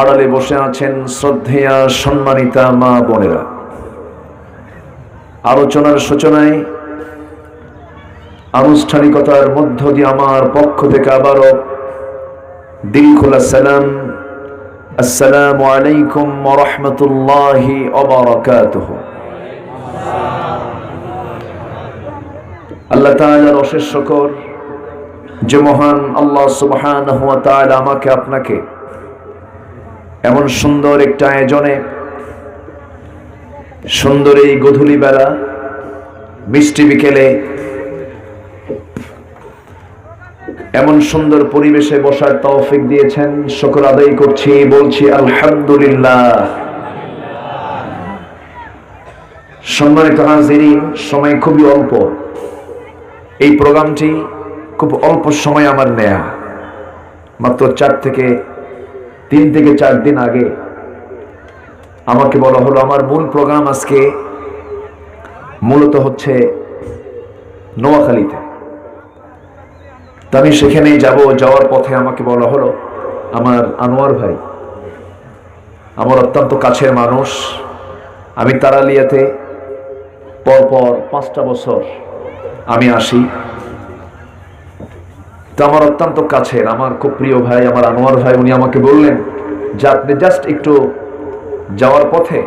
আড়ালে বসে আছেন শ্রদ্ধেয়া সম্মানিতা মা বোনেরা। আলোচনার সূচনায় আনুষ্ঠানিকতার মধ্য দিয়ে আমার পক্ষ থেকে আবারও দিল খোলা সালাম, আসসালামু আলাইকুম ওয়া রাহমাতুল্লাহি ওয়া বারাকাতুহু। আল্লাহ তাআলার অশেষ শুকর যে মহান আল্লাহ সুবহানাহু ওয়া তাআলা আমাকে আপনাকে এমন সুন্দর একটা আয়োজনে, সুন্দর এই গধূলি বেলা মিষ্টি বিকেলে এমন সুন্দর পরিবেশে বসার তৌফিক দিয়েছেন। শুকর আদায় করছি, বলছি আলহামদুলিল্লাহ। সম্মানিত হাজিরিন, সময় খুবই অল্প। এই প্রোগ্রামটি খুব অল্প সময় আমার নেয়া, মাত্র 3 থেকে 4 দিন আগে আমাকে বলা হলো আমার মূল প্রোগ্রাম আজকে মূলত হচ্ছে নোয়াখালীতে। তো আমি সেখানেই যাওয়ার পথে আমাকে বলা হলো আমার আনোয়ার ভাই, আমার অত্যন্ত কাছের মানুষ, আমি তারালিয়াতে পরপর 5টা বছর আমি আসি। তো আমার অত্যন্ত কাছের, আমার খুব প্রিয় ভাই, আমার আনোয়ার ভাই, উনি আমাকে বললেন যে আপনি জাস্ট একটু যাওয়ার পথে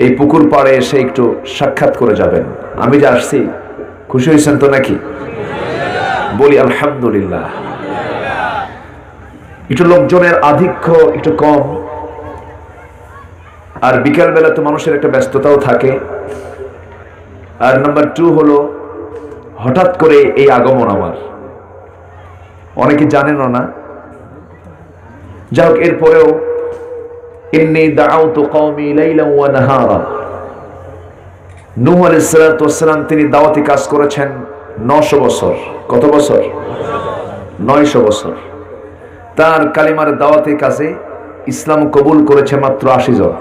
এই পুকুর পাড়ে এসে একটু সাক্ষাৎ করে যাবেন। আমি যে আসছি, খুশি হয়েছেন তো নাকি? বলি আলহামদুলিল্লাহ। একটু লোকজনের আধিক্য একটু কম, আর বিকেল বেলা তো মানুষের একটা ব্যস্ততাও থাকে। আর নাম্বার 2 হলো হঠাৎ করে এই আগমন আমার, অনেকে জানেনও না। যাই হোক, এরপরেও ইন্নী দাআউতু কওমি লাইলান ওয়া নাহারা, নূহ আলাইহিস সালাতু ওয়াস সালাম তিনি দাওয়াতি কাজ করেছেন 900 বছর। কত বছর? 900 বছর। তার কালিমার দাওয়াতি কাজে ইসলাম কবুল করেছে মাত্র 80 জন।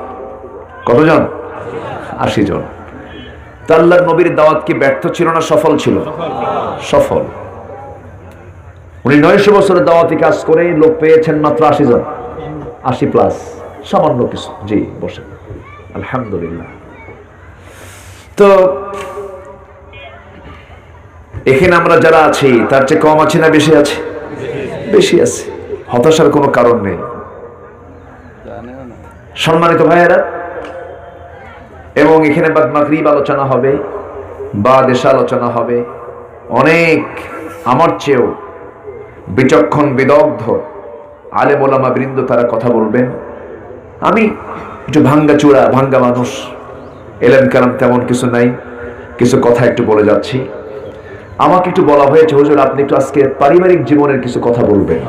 কতজন? 80 জন। তা আল্লাহর নবীর দাওয়াত কি ব্যর্থ ছিল না সফল ছিল? সফল। উনি 900 বছরের দাওয়াতি কাজ করে লোক পেয়েছেন মাত্র 80 জন, 80 প্লাস, সামান্য কিছু। জি বসেন, আলহামদুলিল্লাহ। তো এখানে আমরা যারা আছি তার চেয়ে কম আছি না বেশি আছে? বেশি আছে। হতাশার কোনো কারণ নেই। সম্মানিত ভাইয়েরা, এবং এখানে বাদ মাগরিব আলোচনা হবে, বা দেশা আলোচনা হবে। অনেক আমার চেয়েও বিচক্ষণ বিদগ্ধ আলেম ওলামা বৃন্দ তারা কথা বলবেন। আমি একটু ভাঙ্গা মানুষ, এলেম কালাম তেমন কিছু নাই, কিছু কথা একটু বলে যাচ্ছি। আমাকে একটু বলা হয়েছে, হুজুর আপনি একটু আজকে পারিবারিক জীবনের কিছু কথা বলবেন,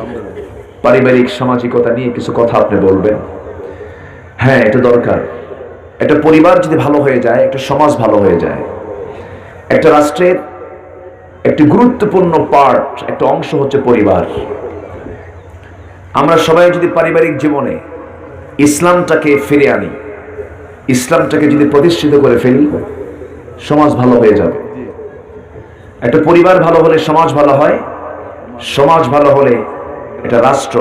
পারিবারিক সামাজিকতা নিয়ে কিছু কথা আপনি বলবেন। হ্যাঁ, এটা দরকার। একটা পরিবার যদি ভালো হয়ে যায়, একটা সমাজ ভালো হয়ে যায়। একটা রাষ্ট্রের একটি গুরুত্বপূর্ণ পার্ট, একটা অংশ হচ্ছে পরিবার। আমরা সবাই যদি পারিবারিক জীবনে ইসলামটাকে ফিরে আনি, ইসলামটাকে যদি প্রতিষ্ঠিত করে ফেলি, সমাজ ভালো হয়ে যাবে। একটা পরিবার ভালো হলে সমাজ ভালো হয়, সমাজ ভালো হলে একটা রাষ্ট্র,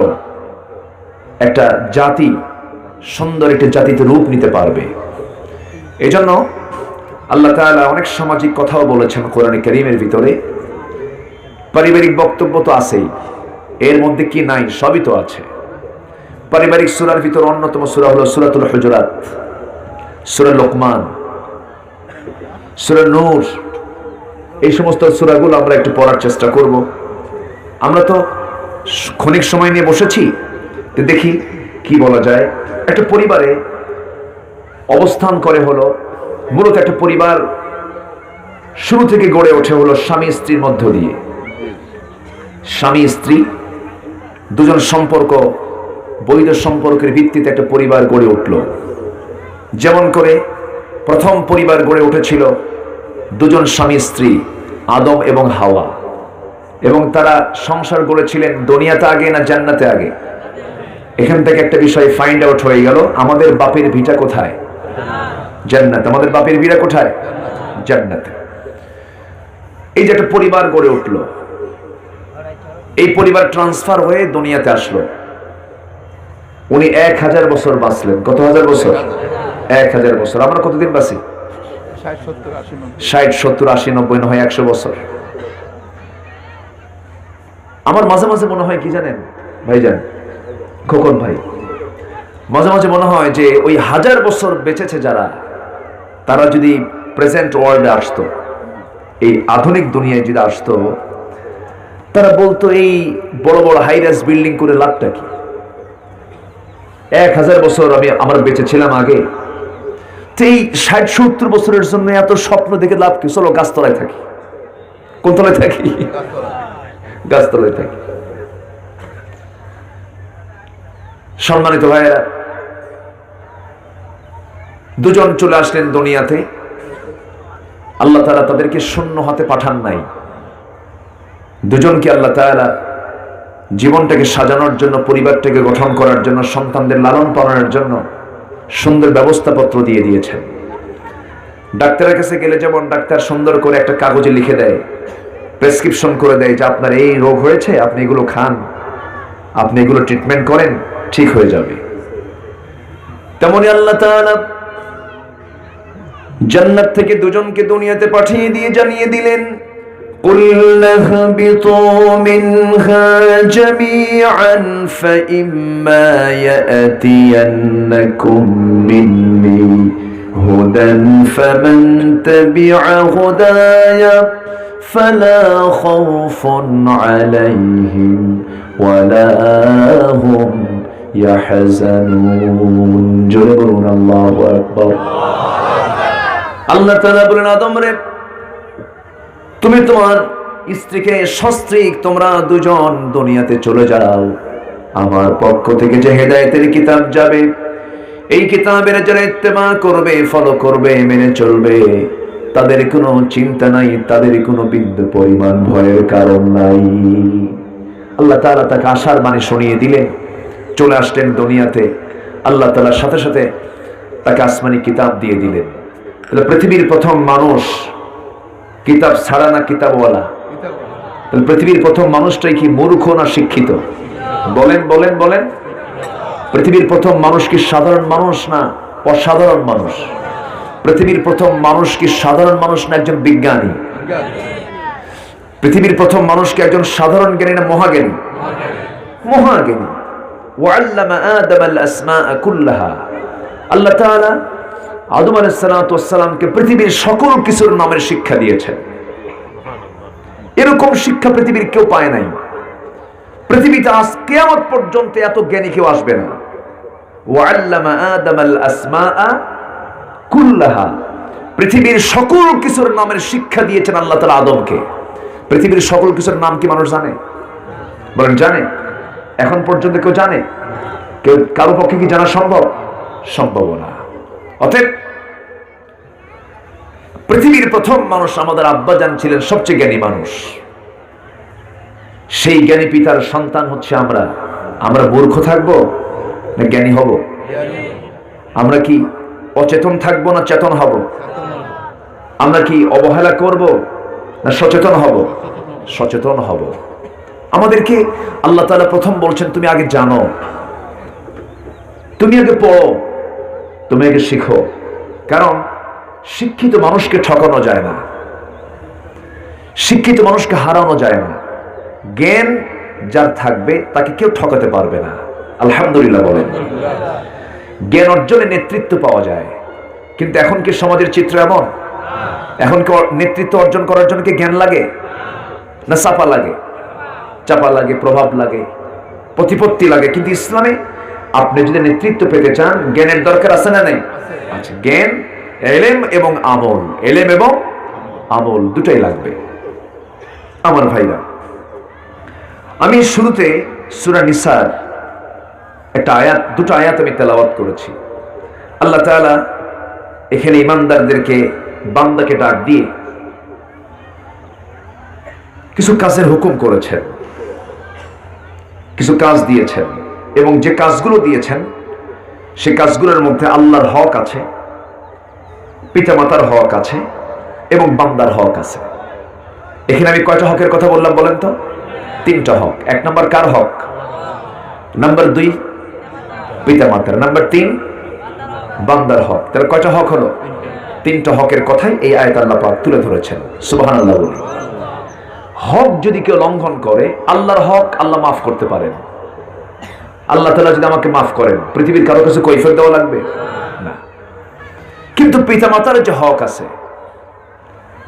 একটা জাতি, সুন্দর একটা জাতিতে রূপ নিতে পারবে। এজন্য আল্লাহ তাআলা অনেক সামাজিক কথাও বলেছেন কোরআনে কারীমের ভিতরে। পারিবারিক বক্তব্য তো আছেই, এর মধ্যে কি নাই? সবই তো আছে। পারিবারিক সূরার ভিতর অন্যতম সূরা হলো সূরাতুল হুজুরাত, সূরা লোকমান, সূরা নূর। এই সমস্ত সূরাগুলো আমরা একটু পড়ার চেষ্টা করব। আমরা তো ক্ষণিক সময় নিয়ে বসেছি, দেখি কি বলা যায়। একটা পরিবারে অবস্থান করে হলো, মূলত একটা পরিবার শুরু থেকে গড়ে ওঠে হলো স্বামী স্ত্রীর মধ্য দিয়ে। স্বামী স্ত্রী দুজন সম্পর্ক, বৈধ সম্পর্কের ভিত্তিতে একটা পরিবার গড়ে উঠল। যেমন করে প্রথম পরিবার গড়ে উঠেছিল দুজন স্বামী স্ত্রী, আদম এবং হাওয়া, এবং তারা সংসার গড়েছিলেন দুনিয়াতে আগে না জান্নাতে আগে? এখান থেকে একটা বিষয় ফাইন্ড আউট হয়ে গেল, আমাদের বাপের ভিটা কোথায়? জান্নাত। আমাদের বাপের ভিটা কোথায়? জান্নাতে। এই যে একটা পরিবার গড়ে উঠলো, এই পরিবার ট্রান্সফার হয়ে দুনিয়াতে আসলো। উনি 1000 বছর বাঁচলেন। কত হাজার বছর? 1000 বছর। আমরা কতদিন বাঁচি? 60, 70, 80, 90, না হয় 100 বছর। আমার মাঝে মাঝে মনে হয় কি জানেন ভাইজান, খোকন ভাই, মাঝে মাঝে মনে হয় যে ওই 1000 বছর বেঁচেছে যারা, তারা যদি প্রেজেন্ট ওয়ার্ল্ডে আসতো, এই আধুনিক দুনিয়ায় যদি আসতো, তারা বলতো এই বড় বড় হাইরাইজ বিল্ডিং করে লাভটা কি? 1000 বছর আমরা বেঁচে ছিলাম আগে, তো এই 60-70 বছরের জন্য এত স্বপ্ন দেখে লাভ কি? চলো গাছতলায় থাকি। কোন তলায় থাকি? গাছতলায় থাকি। সম্মানিত ভাইয়েরা, দুজন চলে আসলেন দুনিয়াতে। আল্লাহ তাআলা তাদেরকে শূন্য হাতে পাঠান নাই। দুজনকে আল্লাহ তাআলা জীবনটাকে সাজানোর জন্য, পরিবারটাকে গঠন করার জন্য, সন্তানদের লালন পালনের জন্য সুন্দর ব্যবস্থাপত্র দিয়ে দিয়েছেন। ডাক্তারের কাছে গেলে যেমন ডাক্তার সুন্দর করে একটা কাগজে লিখে দেয়, প্রেসক্রিপশন করে দেয় যে আপনার এই রোগ হয়েছে, আপনি এগুলো খান, আপনি এগুলো ট্রিটমেন্ট করেন, ঠিক হয়ে যাবে। তেমনি আল্লাহ তাআলা জান্নাত থেকে দুজনকে দুনিয়াতে পাঠিয়ে দিয়ে জানিয়ে দিলেন, قُلْنَا اهْبِطُوا مِنْهَا جَمِيعًا فَإِمَّا يَأْتِيَنَّكُمْ مِنِّي هُدًى فَمَنْ تَبِعَ هُدَايَ فَلَا خَوْفٌ عَلَيْهِمْ وَلَا هُمْ يَحْزَنُونَ। জোরে বলুন আল্লাহু আকবার। আল্লাহ তাআলা বলেন, আদম রে, তুমি তোমার স্ত্রীকে সস্ত্রীক তোমরা দুজন দুনিয়াতে চলে যাও। আমার পক্ষ থেকে যে হেদায়েতের কিতাব যাবে, এই কিতাবের যারা ইত্তেমা করবে, ফলো করবে, মেনে চলবে, তাদের কোনো চিন্তা নাই, তাদের কোনো বিন্দু পরিমাণ ভয়ের কারণ নাই। আল্লাহ তাআলা তাকে আশার বাণী শুনিয়ে দিলেন। চলে আসলেন দুনিয়াতে। আল্লাহ তাআলার সাথে সাথে তাকে আসমানি কিতাব দিয়ে দিলেন। পৃথিবীর প্রথম মানুষ কিতাব ছাড়া না কিতাবওয়ালা? পৃথিবীর প্রথম মানুষটাই কি মূর্খ না শিক্ষিত? বলেন বলেন বলেন। পৃথিবীর প্রথম মানুষ কি সাধারণ মানুষ না অসাধারণ মানুষ? পৃথিবীর প্রথম মানুষ কি সাধারণ মানুষ না একজন বিজ্ঞানী? পৃথিবীর প্রথম মানুষ কি একজন সাধারণ জ্ঞানী না মহাজ্ঞানী? মহাজ্ঞানী। ওয়াল্লামা আদামাল আসমাআ কুল্লাহা। আল্লাহ তাআলা আদম আলাইহিস সালাতু ওয়াস সালামকে পৃথিবীর সকল কিছুর নামের শিক্ষা দিয়েছেন। এরকম শিক্ষা পৃথিবীর কেউ পায় নাই। পৃথিবীতে আজ কিয়ামত পর্যন্ত এত জ্ঞানী কেউ আসবে না। ওয়াল্লামা আদামাল আসমাআ কুল্লাহা। পৃথিবীর সকল কিছুর নামের শিক্ষা দিয়েছেন আল্লাহ তাআলা আদমকে। পৃথিবীর সকল কিছুর নাম কি মানুষ জানে? বলেন, জানে? এখন পর্যন্ত কেউ জানে? কেউ কারো পক্ষে কি জানা সম্ভব? সম্ভব না। অতএব পৃথিবীর প্রথম মানুষ আমাদের আব্বাজান ছিলেন সবচেয়ে জ্ঞানী মানুষ। সেই জ্ঞানী পিতার সন্তান হচ্ছে আমরা। আমরা মূর্খ থাকবো না জ্ঞানী হব? আমরা কি অচেতন থাকবো না চেতন হব? আমরা কি অবহেলা করব না সচেতন হব? সচেতন হব। আমাদেরকে আল্লাহ তাআলা প্রথম বলছেন, তুমি আগে জানো, তুমি আগে পড়ো, তুমি আগে শিখো। কারণ শিক্ষিত মানুষকে ঠকানো যায় না, শিক্ষিত মানুষকে হারানো যায় না। জ্ঞান যার থাকবে তাকে কেউ ঠকাতে পারবে না। আলহামদুলিল্লাহ বলেন। জ্ঞান অর্জনে নেতৃত্ব পাওয়া যায়, কিন্তু এখন কি সমাজের চিত্র এমন? এখন কি নেতৃত্ব অর্জন করার জন্য কি জ্ঞান লাগে না চাপা লাগে? চাপা লাগে, প্রভাব লাগে, প্রতিপত্তি লাগে। কিন্তু ইসলামে আপনি যদি নেতৃত্ব পেতে চান, জ্ঞানের দরকার আছে না নাই? আচ্ছা, জ্ঞান, ইলম এবং আমল, ইলম এবং আমল দুটাই লাগবে। আমার ভাইরা, আমি শুরুতে সূরা নিসার একটা আয়াত, দুটো আয়াত আমি তেলাওয়াত করেছি। আল্লাহ তাআলা এখানে ইমানদারদেরকে, বান্দাকে ডাক দিয়ে কিছু কাজের হুকুম করেছেন, কিছু কাজ দিয়েছেন, এবং যে কাজগুলো দিয়েছেন সে কাজগুলোর মধ্যে আল্লাহর হক আছে, পিতামাতার হক আছে এবং বান্দার হক আছে। এখানে আমি কয়টা হকের কথা বললাম বলেন তো? 3টা হক। 1 নম্বর কার হক? নাম্বার 2 পিতা মাতার। নাম্বার 3 বান্দার হক। তাহলে কয়টা হক হলো? 3টা হকের কথাই এই আয়াত আল্লাহ পাক তুলে ধরেছেন। সুবহানাল্লাহ বলি। হক যদি কেউ লঙ্ঘন করে, আল্লাহর হক আল্লাহ মাফ করতে পারেন। আল্লাহ তাআলা যদি আমাকে মাফ করেন, পৃথিবীর কারো কাছে কৈফিয়ত দেওয়া লাগবে না। কিন্তু পিতা মাতার যে হক আছে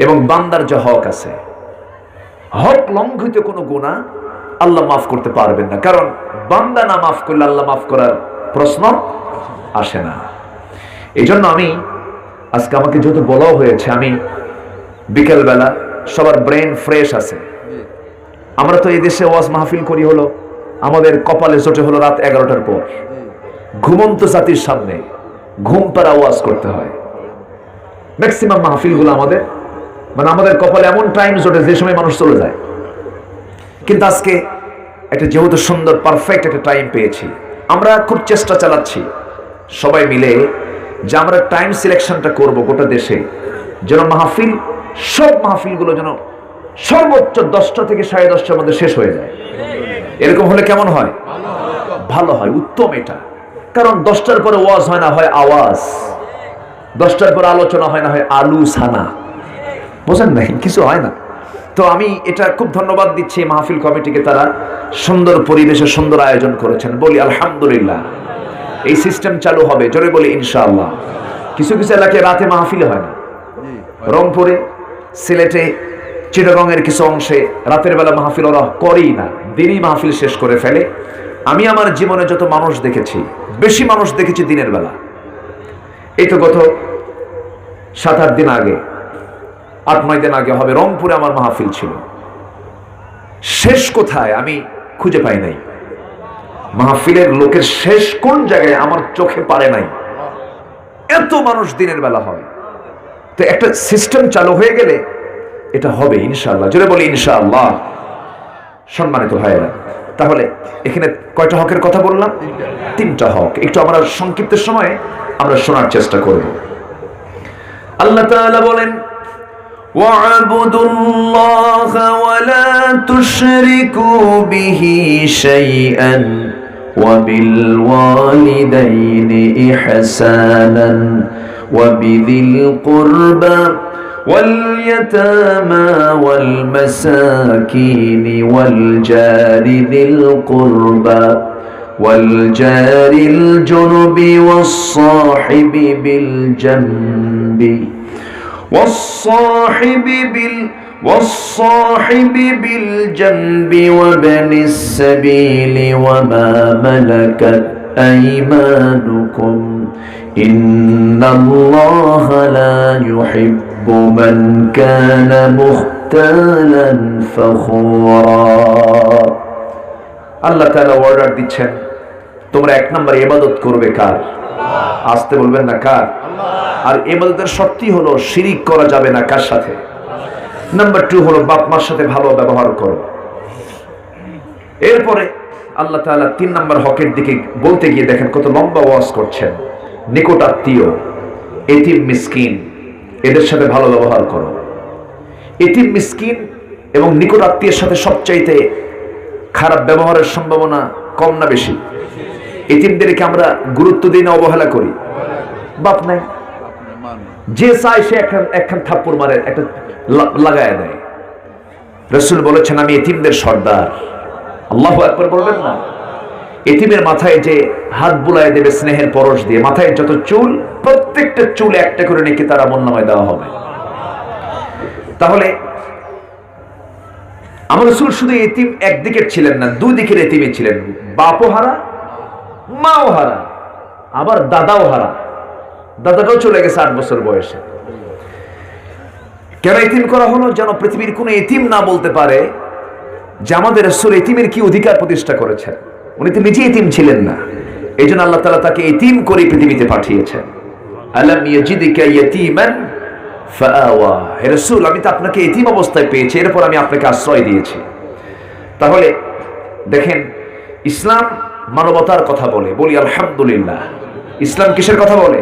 এবং বান্দার যে হক আছে, হক লঙ্ঘিত কোনো গুনাহ আল্লাহ মাফ করতে পারবেন না, কারণ বান্দা না মাফ করলে আল্লাহ মাফ করার প্রশ্ন আসে না। এই জন্য আমি আজকে, আমাকে যেহেতু বলাও হয়েছে, আমি বিকেলবেলা সবার ব্রেন ফ্রেশ আছে। আমরা তো এই দেশে ওয়াজ মাহফিল করি হলো, আমাদের কপালে চটে হলো রাত 11টার পর। ঘুমন্ত জাতির সামনে ঘুম পাড়া ওয়াজ করতে হয়। ম্যাক্সিমাম মাহফিলগুলো আমাদের, মানে আমাদের কপালে এমন টাইম জোটে যে সময় মানুষ চলে যায়। কিন্তু আজকে একটা যেহেতু সুন্দর পারফেক্ট একটা টাইম পেয়েছি, আমরা খুব চেষ্টা চালাচ্ছি সবাই মিলে যে আমরা টাইম সিলেকশনটা করব গোটা দেশে, যেন মাহফিল, সব মাহফিলগুলো যেন সর্বোচ্চ 10টা থেকে 10:30টার মধ্যে শেষ হয়ে যায়। এরকম হলে কেমন হয়? ভালো হয়, উত্তম এটা। কারণ 10টার পরে ওয়াজ হয় না, হয় আওয়াজ। 10টার পরে আলোচনা হয় না, হয় আলু সানা। বোঝেন নাই, কিছু হয় না। তো আমি এটা খুব ধন্যবাদ দিচ্ছি মাহফিল কমিটিকে, তারা সুন্দর পরিবেশে সুন্দর আয়োজন করেছেন। বলি আলহামদুলিল্লাহ। এই সিস্টেম চালু হবে, জোরে বলি ইনশাআল্লাহ। কিছু কিছু এলাকায় রাতে মাহফিল হয় না, রংপুরে, সিলেটে, চিটাগংয়ের কিছু অংশে রাতের বেলা মাহফিল ওরা করেই না, দিনই মাহফিল শেষ করে ফেলে। আমি আমার জীবনে যত মানুষ দেখেছি, বেশি মানুষ দেখেছি দিনের বেলা। এই তো গত 7-8 দিন আগে, 8-9 দিন আগে হবে, রংপুরে আমার মাহফিল ছিল। শেষ কোথায় আমি খুঁজে পাই নাই। মাহফিলের লোকের শেষ কোন জায়গায় আমার চোখে পারে নাই। এত মানুষ দিনের বেলা হয়। তো একটা সিস্টেম চালু হয়ে গেলে এটা হবে ইনশাআল্লাহ, জোরে বলি ইনশাআল্লাহ। সম্মানিত ভাইয়েরা, তাহলে এখানে কয়টা হকের কথা বললাম? 3টা হক। একটু আমরা সংক্ষিপ্ত সময়ে আমরা শোনার চেষ্টা করব। আল্লাহ তাআলা বলেন, ওয়া'বুদুল্লাহ ওয়া লা তুশরিকু বিহি শাইআন ওয়া বিল ওয়ালিদাইনি ইহসানান ওয়া বিযিল কুরবা واليتامى والمساكين والجار ذي القربى والجار الجنب والصاحب بالجنب وابن السبيل وما ملكت أيمانكم إن الله لا يحب من كان مختالا فخورا। আল্লাহ তাআলা অর্ডার দিচ্ছেন, তোমরা 1 নম্বর ইবাদত করবে কার? আসতে বলবেন না, কার? আর ইবাদতের শর্তই হলো শিরিক করা যাবে না কার সাথে? নাম্বার 2 হলো বাপ মার সাথে ভালো ব্যবহার করো। এরপরে আল্লাহ তাআলা 3 নম্বর হকের দিকে বলতে গিয়ে দেখেন কত লম্বা ওয়াজ করছেন। নিকট আত্মীয়, এতিম মিসকিন, এদের সাথে ভালো ব্যবহার করো। এতিম মিসকিন এবং নিকট আত্মীয়ের সাথে সবচাইতে খারাপ ব্যবহারের সম্ভাবনা কম না বেশি? এতিমদেরকে আমরা গুরুত্ব দিই না, অবহেলা করি? বাপ নাই, যে চায় সে একখান থাপ্পড় মারে, একটা লাগায় দেয়। রাসূল বলেছেন, আমি এতিমদের সর্দার। আল্লাহু আকবার বলবেন না? এতিমের মাথায় যে হাত বুলায় দেবে স্নেহের পরশ দিয়ে, মাথায় যত চুল, প্রত্যেকটা চুল একটা করে নেকি তার আমলনামায় দেওয়া হবে। তাহলে আমার রাসূল শুধু এতিম একদিকের ছিলেন না, 2 দিকের এতিমে ছিলেন। বাপও হারা, মাও হারা, আবার দাদাও হারা। দাদাটাও চলে গেছে 8 বছর বয়সে। কেন এতিম করা হলো? যেন পৃথিবীর কোনো এতিম না বলতে পারে যে আমাদের রাসূল এতিমের কি অধিকার প্রতিষ্ঠা করেছেন। উনি তো নিজে এতিম ছিলেন না, এই জন্য আল্লাহ তাআলা তাকে এতিম করে পৃথিবীতে পাঠিয়েছেন। আলাম ইয়াজিদিকা ইয়াতীমান ফাআওয়া। হে রাসূল, আমি তো আপনাকে এতিম অবস্থায় পেয়েছি, এরপর আমি আপনাকে আশ্রয় দিয়েছি। তাহলে দেখেন, ইসলাম মানবতার কথা বলে। বলি আলহামদুলিল্লাহ। ইসলাম কিসের কথা বলে?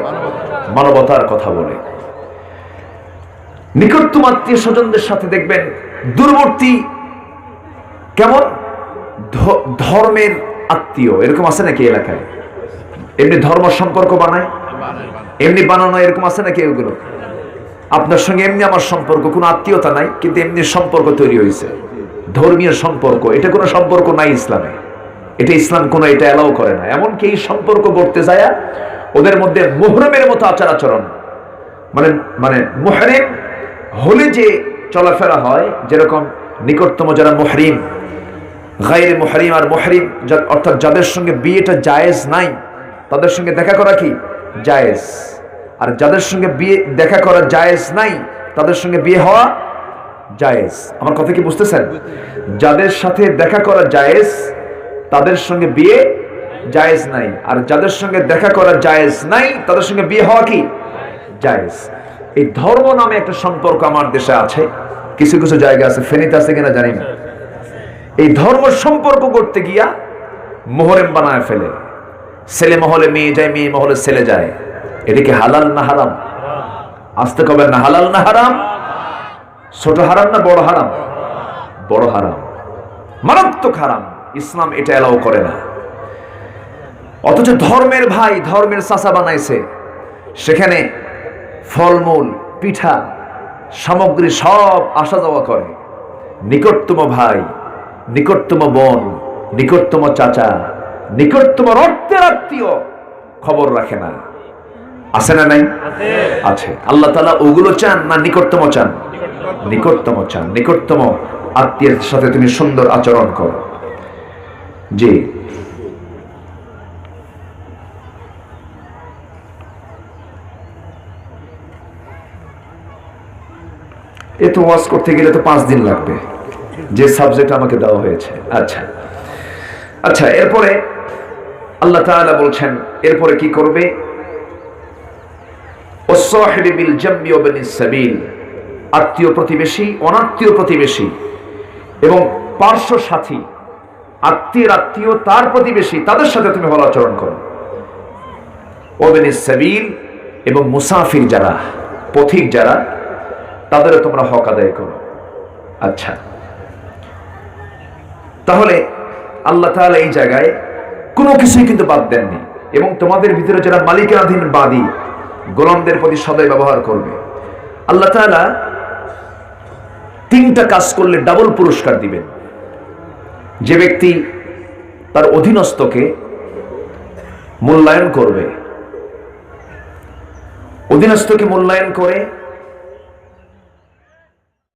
মানবতার কথা বলে। নিকটতম আত্মীয় স্বজনদের সাথে দেখবেন দূরবর্তী, কেমন ধর্মের আত্মীয়, এরকম আছে নাকি এলাকায়? এমনি ধর্ম সম্পর্ক বানায়, এমনি বানানো এরকম আছে নাকি? এগুলো আপনার সঙ্গে এমনি আমার সম্পর্ক, কোনো আত্মীয়তা নাই, কিন্তু এমনি সম্পর্ক তৈরি হয়েছে, ধর্মীয় সম্পর্ক। এটা কোনো সম্পর্ক নাই ইসলামে, এটা ইসলাম কোনো এটা এলাও করে না। এমনকি এই সম্পর্ক করতে যায় ওদের মধ্যে মুহরমের মতো আচার আচরণ, মানে মানে মুহরিম হলে যে চলাফেরা হয়, যেরকম নিকটতম যারা মুহরিম, গায়রে মুহরিম আর মুহরিম অর্থাৎ যাদের সঙ্গে বিয়েটা জায়েজ নাই তাদের সঙ্গে দেখা করা কি জায়েজ, আর যাদের সঙ্গে বিয়ে দেখা করা জায়েজ নাই তাদের সঙ্গে বিয়ে হওয়া জায়েজ। আমার কথা কি বুঝতেছেন? যাদের সাথে দেখা করা জায়েজ তাদের সঙ্গে বিয়ে জায়েজ নাই, আর যাদের সঙ্গে দেখা করা জায়েজ নাই তাদের সঙ্গে বিয়ে হওয়া কি জায়েজ। এই ধর্ম নামে একটা সম্পর্ক আমার দেশে আছে, কিছু কিছু জায়গা আছে, ফেনীতে আছে কিনা জানি না। এই ধর্ম সম্পর্ক করতে গিয়া মুহরম বানায় ফেলে, ছেলে মহলে মেয়ে যায়, মেয়ে মহলে ছেলে যায়। এটা কি হালাল না হারাম? আসতে কবেন না, হালাল না হারাম? ছোট হারাম না বড় হারাম? বড় হারাম, মারাত্মক হারাম। ইসলাম এটা এলাও করে না। অথচ ধর্মের ভাই ধর্মের চাচা বানাইছে, সেখানে ফলমূল পিঠা সামগ্রী সব আসা যাওয়া করে। নিকটতম ভাই, নিকটতম বোন, নিকটতম চাচা, নিকটতম রক্তের আত্মীয় খবর রাখে না। আছে না নাই? আছে। আল্লাহ তাআলা ওগুলো চান না নিকটতম চান? নিকটতম চান। নিকটতম আত্মীয়ের সাথে তুমি সুন্দর আচরণ করো। জি, এত ওয়াজ করতে গেলে তো 5 দিন লাগবে, যে সাবজেক্ট আমাকে দেওয়া হয়েছে। আচ্ছা আচ্ছা, এরপরে আল্লাহ তাআলা বলছেন এরপরে কি করবে? ওয়াসসাহিবি বিল জামবি ওয়া বিনিস সাবিল, আত্মীয় প্রতিবেশী, অনাত্মীয় প্রতিবেশী এবং পার্শ্ব সাথী, আত্মীয় আত্মীয় তার প্রতিবেশী, তাদের সাথে তুমি ভালো আচরণ করো। ওয়া বিনিস সাবিল, এবং মুসাফির যারা, পথিক যারা, তাদেরও তোমরা হক আদায় করো। আচ্ছা, তাহলে আল্লাহ তাআলা এই জায়গায় কোনো কিছুই কিন্তু বাদ দেননি, এবং তোমাদের ভিতরে যারা মালিকানাধীন বাদী গোলামদের প্রতি সদয় ব্যবহার করবে। আল্লাহ তাআলা 3টা কাজ করলে ডাবল পুরস্কার দিবেন। যে ব্যক্তি তার অধীনস্থকে মূল্যায়ন করবে, অধীনস্থকে মূল্যায়ন করে